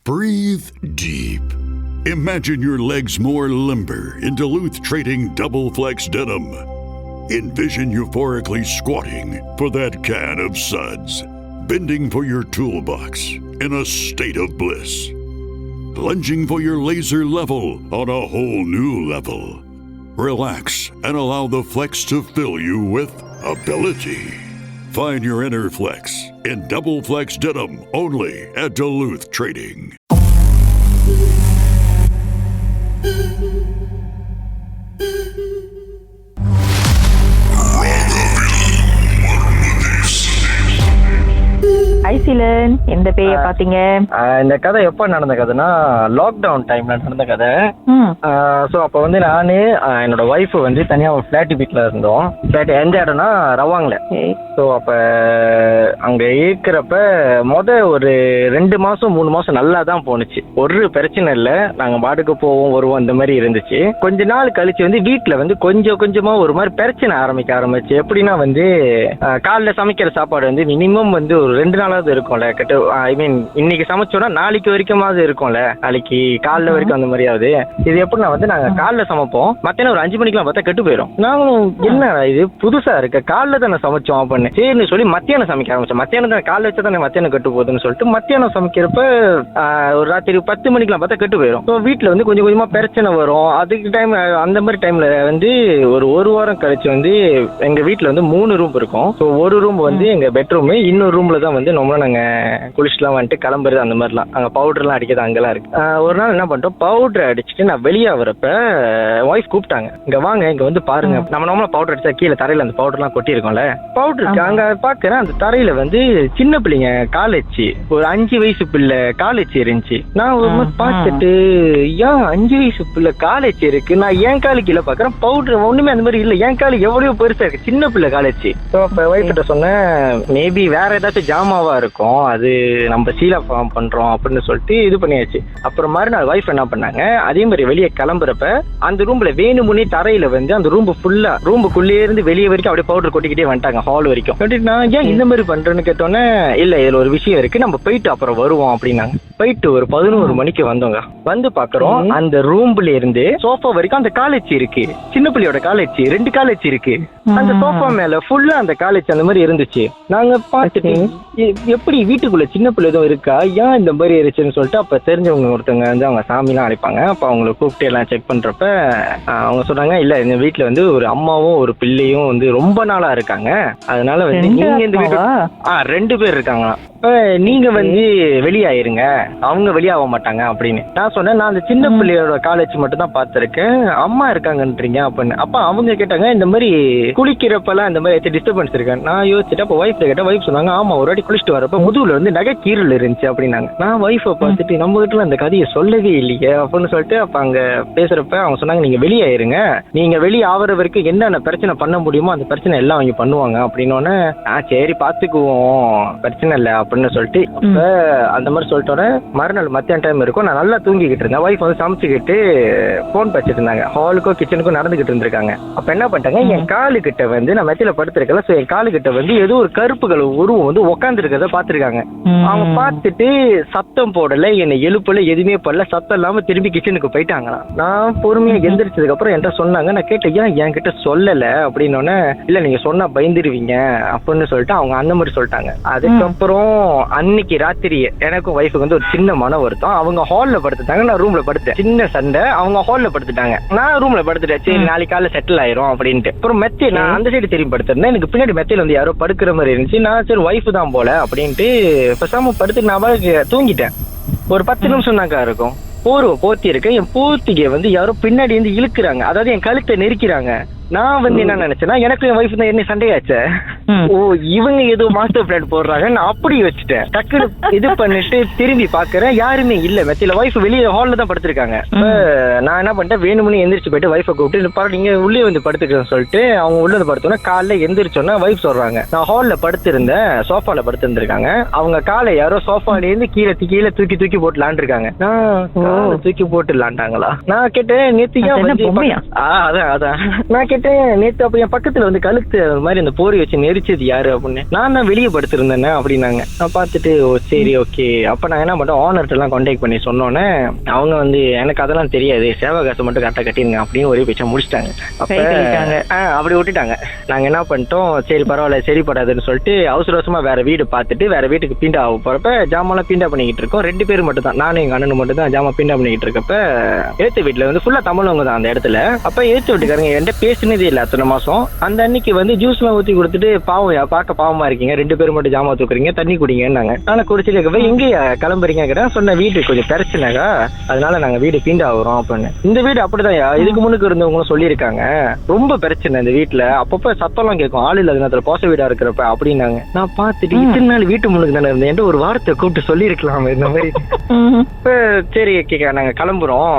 Breathe deep. Imagine your legs more limber in Duluth Trading Double Flex Denim. Envision euphorically squatting for that can of suds, bending for your toolbox in a state of bliss, lunging for your laser level on a whole new level. Relax and allow the flex to fill you with ability. Find your inner flex in Double Flex Denim only at Duluth Trading. ஐசிலன் எந்த பேய பாத்தீங்க? இந்த கதை எப்ப நடந்த கதைனா lockdown டைம்ல நடந்த கதை. ஸோ அப்போ வந்து நானு என்னோட ஒய்ஃப் வந்து தனியா ஒரு ஃபிளாட் வீட்டில் இருந்தோம். ஃபிளாட் எந்த இடம்னா ரவாங்கல. ஸோ அப்போ அங்கே இருக்கிறப்ப ஒரு 2 மாசம் 3 மாசம் நல்லா தான் போணுச்சு, ஒரு பிரச்சனை இல்லை. நாங்கள் பாட்டுக்கு போவோம் வருவோம் இந்த மாதிரி இருந்துச்சு. கொஞ்ச நாள் கழிச்சு வந்து வீட்டில் வந்து கொஞ்சம் கொஞ்சமா ஒரு மாதிரி பிரச்சனை ஆரம்பிச்சு. எப்படின்னா வந்து காலைல சமைக்கிற சாப்பாடு வந்து மினிமம் வந்து ஒரு 2 நாளாவது இருக்கும்ல. ஐ மீன் இன்னைக்கு சமைச்சோம்னா நாளைக்கு வரைக்குமாவது இருக்கும்ல, நாளைக்கு காலைல வரைக்கும் அந்த மாதிரியாவது. இது எப்படின்னா வந்து நாங்க காலைல சமைப்போம், மத்தியானம் ஒரு 5 மணிக்கெல்லாம் பார்த்தா கெட்டு போயிடும். நாங்களும் என்ன இது புதுசா இருக்கு, காலைல தானே சமைச்சோம் அப்படின்னு சரின்னு சொல்லி மத்தியானம் சமைக்க ஆரம்பிச்சோம். மத்தியானம் தானே, காலைல வச்சா தானே மத்தியானம் கெட்டு போகுதுன்னு சொல்லிட்டு மத்தியானம் சமைக்கிறப்ப ஒரு ராத்திரி 10 மணிக்கெல்லாம் பார்த்தா கெட்டு போயிடும். ஸோ வீட்டுல வந்து கொஞ்சம் கொஞ்சமா பிரச்சனை வரும். அதுக்கு டைம் அந்த மாதிரி டைம்ல வந்து ஒரு வாரம் கழிச்சு வந்து எங்க வீட்டுல வந்து 3 ரூம் இருக்கும். ஸோ ஒரு ரூம் வந்து எங்க பெட்ரூம், இன்னொரு ரூம்ல தான் வந்து நம்ம நாங்க குளிச்சுலாம் வந்துட்டு கிளம்புறது அந்த மாதிரிலாம். அங்க பவுடர்லாம் அடிக்கிறது அங்கெல்லாம் இருக்கு. ஒரு நாள் என்ன பண்ணிட்டோம், பவுடர் அடிச்சுட்டு நான் வெளியே வரப்ப ஒய்ஃப் கூப்பிட்டாங்க, இங்க வாங்க இங்க வந்து பாருங்க. நம்ம நார்மலா பவுடர் அடிச்சா கீழே தரையில அந்த பவுடர்லாம் கொட்டி இருக்கோம்ல, பவுடர் அங்க பாக்குறேன் அந்த தரையில வந்து சின்ன பிள்ளைங்க கால் வச்சு, ஒரு 5 வயசு பிள்ளை கால் வச்சு இருந்துச்சு. நான் ஒரு மாதிரி பார்த்துட்டு ஏன் 5 வயசு பிள்ளை கால் வச்சு இருக்கு, நான் என் காலு கீழே பாக்குறேன் பவுடர் ஒண்ணுமே அந்த மாதிரி இல்லை, என் காலு எவ்வளவு பெருசா இருக்கு, சின்ன பிள்ளை கால் வச்சு. ஒய்ஃப் கிட்ட சொன்னேன் மேபி வேற ஏதாச்சும் ஜாமாவா இருக்கும், அது நம்ம சீலா ஃபார்ம் பண்றோம் அப்படின்னு சொல்லிட்டு இது பண்ணியாச்சு. அப்புறம் மறுநாள் வைஃப் என்ன பண்ணாங்க, அதே மாதிரி வெளியே கிளம்புறப்ப அந்த ரூம்ல வேணுமுன்னே தரையில வந்து அந்த ரூம் ஃபுல்லா ரூமுக்குள்ளே இருந்து வெளியே வரைக்கும் அப்படியே பவுடர் கொட்டிக்கிட்டே வந்துட்டாங்க ஹால் வரைக்கும். நான் ஏன் இந்த மாதிரி பண்றேன்னு கேட்டோன்னே, இல்ல இதுல ஒரு விஷயம் இருக்கு, நம்ம போயிட்டு அப்புறம் வருவோம் அப்படின்னாங்க. போயிட்டு ஒரு 11 மணிக்கு வந்தோங்க. வந்து பாக்குறோம் அந்த ரூம்ல இருந்து சோஃபா வரைக்கும் அந்த காலேஜ் இருக்கு, சின்ன பிள்ளையோட காலேஜ் 2 காலேஜ் இருக்கு. அந்த சோஃபா மேல ஃபுல்லா அந்த காலேஜ் அந்த மாதிரி இருந்துச்சு. நாங்க பார்த்துட்டு எப்படி வீட்டுக்குள்ள சின்ன பிள்ளை எதுவும் இருக்கா, ஏன் இந்த மாதிரி இருந்துச்சுன்னு சொல்லிட்டு அப்ப தெரிஞ்சவங்க ஒருத்தவங்க வந்து அவங்க சாமிலாம் அழைப்பாங்க. அப்ப அவங்களை கூப்பிட்டு எல்லாம் செக் பண்றப்ப அவங்க சொன்னாங்க, இல்ல இந்த வீட்டுல வந்து ஒரு அம்மாவும் ஒரு பிள்ளையும் வந்து ரொம்ப நாளா இருக்காங்க, அதனால வந்து நீங்க இந்த வீட்டு 2 பேர் இருக்காங்க, நீங்க வந்து வெளியாயிருங்க, அவங்க வெளியாக மாட்டாங்க அப்படின்னு. நான் சொன்னேன், நான் அந்த சின்ன பிள்ளையோட காலேஜ் மட்டும் தான் பார்த்திருக்கேன், அம்மா இருக்காங்கன்றீங்க அப்படின்னு. அப்ப அவங்க கேட்டாங்க, இந்த மாதிரி குளிக்கிறப்பெல்லாம் இந்த மாதிரி டிஸ்டர்பன்ஸ் இருக்கு. நான் யோசிச்சுட்டு அப்ப ஒய்ஃப் கேட்டேன். ஒய்ஃப் சொன்னாங்க, ஆமா ஒரு வாட்டி குளிச்சுட்டு வரப்ப முதுகுல வந்து நகை கீரல் இருந்துச்சு அப்படின்னாங்க. நான் ஒய்ஃபை பார்த்துட்டு நம்ம கிட்ட அந்த கதையை சொல்லவே இல்லையே அப்படின்னு சொல்லிட்டு அப்ப அங்க பேசுறப்ப அவங்க சொன்னாங்க, நீங்க வெளியாயிருங்க, நீங்க வெளியே ஆகிற வரைக்கும் என்னென்ன பிரச்சனை பண்ண முடியுமோ அந்த பிரச்சனை எல்லாம் அவங்க பண்ணுவாங்க அப்படின்னு. சரி பாத்துக்குவோம் பிரச்சனை இல்லை அப்படின்னு சொல்லிட்டு அந்த மாதிரி சொல்லிட்டோட மறுநாள் மத்தியான டைம் இருக்கும். நான் நல்லா தூங்கிக்கிட்டு இருந்தேன். ஒய்ஃப் வந்து சமைச்சுக்கிட்டு போன் பேசிட்டு இருந்தாங்க, ஹாலுக்கும் கிச்சனுக்கும் நடந்துகிட்டு இருந்திருக்காங்க. அப்ப என்ன பண்ணிட்டாங்க, என் காலு கிட்ட வந்து நான் மெத்தில படுத்திருக்கல, என் காலு கிட்ட வந்து ஏதோ ஒரு கருப்புகள் உருவம் வந்து உட்கார்ந்து இருக்கிறத பாத்துருக்காங்க. அவங்க பார்த்துட்டு சத்தம் போடல, என்னை எழுப்பல, எதுவுமே பண்ணல, சத்தம் இல்லாம திரும்பி கிச்சனுக்கு போயிட்டாங்களா. நான் பொறுமையா எந்திரிச்சதுக்கு அப்புறம் என்கிட்ட சொன்னாங்க. நான் கேட்டேன், ஏன் என்கிட்ட சொல்லல அப்படின்னு. இல்ல நீங்க சொன்னா பயந்துருவீங்க அப்படின்னு சொல்லிட்டு அவங்க அந்த மாதிரி சொல்லிட்டாங்க. அதுக்கப்புறம் அன்னைக்கு ராத்திரி எனக்கும் ஒய்ஃபுக்கு வந்து ஒரு சின்ன மன வருத்தம். அவங்க ஹால்ல படுத்துட்டாங்க, நான் ரூம்ல படுத்தேன். சின்ன சண்டை, அவங்க ஹால்ல படுத்துட்டாங்க, நான் ரூம்ல படுத்துட்டேன். சரி நாளைக்கு காலைல செட்டில் ஆயிரும் அப்படின்ட்டு. அப்புறம் மெத்தை நான் அந்த சைடு திரும்பி படுத்திருந்தேன். எனக்கு பின்னாடி மெத்தையில வந்து யாரோ படுக்கிற மாதிரி இருந்துச்சு. நான் சரி ஒய்ஃப் தான் போல அப்படின்ட்டு பேசாம படுத்து நான் தூங்கிட்டேன். ஒரு 10 நிமிஷம் தான்க்கா இருக்கும். போர்த்தி இருக்கேன், என் போர்த்திகை வந்து யாரோ பின்னாடி இருந்து இழுக்கிறாங்க, அதாவது என் கழுத்தை நெரிக்கிறாங்க. நான் வந்து என்ன நினைச்சேன்னா, எனக்கு என் ஒய்ஃப் தான் என்ன சண்டையாச்ச, ஓ இவங்க ஏதோ மாஸ்டர் பிளான் போடுறாங்க, நான் அப்படி வச்சுட்டேன். டக்குனு இது பண்ணிட்டு திரும்பி பாக்குறேன், யாருமே இல்ல மெத்தில. ஒய்ஃப் வெளியே ஹால்ல தான் படுத்திருக்காங்க. நான் என்ன பண்ணிட்டேன், வேணும்னு எந்திரிச்சு போயிட்டு ஒய்ஃபை கூப்பிட்டு நீங்க உள்ளே வந்து படுத்துக்கிறேன்னு சொல்லிட்டு அவங்க உள்ள வந்து படுத்தோன்னா, காலைல எந்திரிச்சோன்னா ஒய்ஃப் சொல்றாங்க, நான் ஹால்ல படுத்திருந்தேன், சோஃபால படுத்திருந்திருக்காங்க, அவங்க காலை யாரோ சோஃபால இருந்து கீழே தூக்கி போட்டு விளாண்டுருக்காங்க. தூக்கி போட்டு விளாண்டாங்களா. நான் கேட்டேன், நேத்து அதான் நான் கேட்டேன், நேத்து அப்ப என் பக்கத்துல வந்து கழுத்து மாதிரி அந்த போரி வச்சு எரிச்சது யாரு அப்படின்னு. நான் தான் வெளியே படுத்திருந்தேன் அப்படின்னாங்க. நான் பார்த்துட்டு ஓ சரி ஓகே. அப்ப நாங்க என்ன பண்ணோம், ஓனர்ட்ட எல்லாம் கான்டாக்ட் பண்ணி சொன்னோன்னே அவங்க வந்து எனக்கு அதெல்லாம் தெரியாது, சேவை காசு மட்டும் கரெக்டா கட்டிருங்க அப்படின்னு ஒரே பேச்சா முடிச்சிட்டாங்க. அப்ப அப்படி விட்டுட்டாங்க. நாங்க என்ன பண்ணிட்டோம், சரி பரவாயில்ல சரிப்படாதுன்னு சொல்லிட்டு அவசர அவசரமா வேற வீடு பார்த்துட்டு வேற வீட்டுக்கு பீண்டா ஆக போறப்ப ஜாமான் பீண்டா பண்ணிக்கிட்டு இருக்கோம். 2 பேர் மட்டும் தான், நானும் எங்க அண்ணனும் மட்டும் தான் ஜாமா பீண்டா பண்ணிக்கிட்டு இருக்கப்ப ஏத்து வீட்டுல வந்து ஃபுல்லா தமிழவங்க தான் அந்த இடத்துல. அப்ப ஏத்து வீட்டுக்காரங்க என்கிட்ட பேசினதே இல்லை அத்தனை மாசம். அந்த அன்னைக்கு வந்து ஜூஸ் எல்லாம் ஊத்தி கொடுத்துட்டு பாவம் பார்க்க பாவமா இருக்கீங்க, 2 பேர் மட்டும் ஜாமா தூக்குறீங்க, தண்ணி குடிங்கன்னாங்க. நானும் குடிச்சிட்டு எங்க கிளம்புறீங்க சொன்ன வீட்டுக்கு கொஞ்சம் பிரச்சனைக்கா, அதனால நாங்க வீடு பீண்டா ஆகுறோம் அப்படின்னு. இந்த வீடு அப்படிதான் இதுக்கு முன்னுக்கு இருந்தவங்களும் சொல்லியிருக்காங்க, ரொம்ப பிரச்சனை இந்த வீட்டுல, அப்பப்ப சத்தம்லாம் கேட்கும் ஆள் இல்லாத நேரத்துல கோச வீடா இருக்கிறப்ப அப்படின்னாங்க. நான் பார்த்துட்டு இத்தனை நாள் வீட்டு முன்னுக்கு தானே இருந்தேன், ஒரு வார்த்தை கூப்பிட்டு சொல்லியிருக்கலாம் இந்த மாதிரி. சரி நாங்க கிளம்புறோம்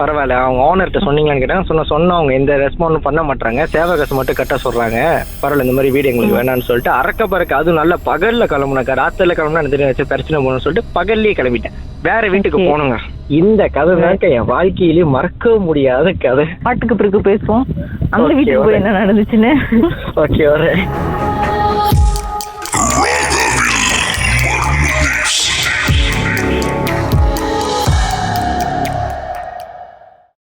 பரவாயில்ல, அவங்க ஓனர்கிட்ட சொன்னீங்கன்னு கேட்டாங்க. சொன்னவங்க எந்த ரெஸ்பான்ஸ் பண்ண மாட்டாங்க, சேவை காசு மட்டும் கட்ட சொல்றாங்க, பரவாயில்ல இந்த மாதிரி வீடு எங்களுக்கு வேணாம்னு சொல்லிட்டு அறக்க பறக்க அதுவும் நல்ல பகல்ல கிளம்புனாக்கா, ராத்திரில கிளம்புனா பிரச்சனை போகணும்னு சொல்லிட்டு பகல்லேயே கிளம்பிட்டேன், வேற வீட்டுக்கு போனுங்க. இந்த கதை தான் என் வாழ்க்கையிலேயே மறக்க முடியாத கதை. பாட்டுக்கு பிறகு பேசுவோம் அந்த வீட்டுக்கு போய் என்ன நடந்துச்சுன்னு. ஓகே.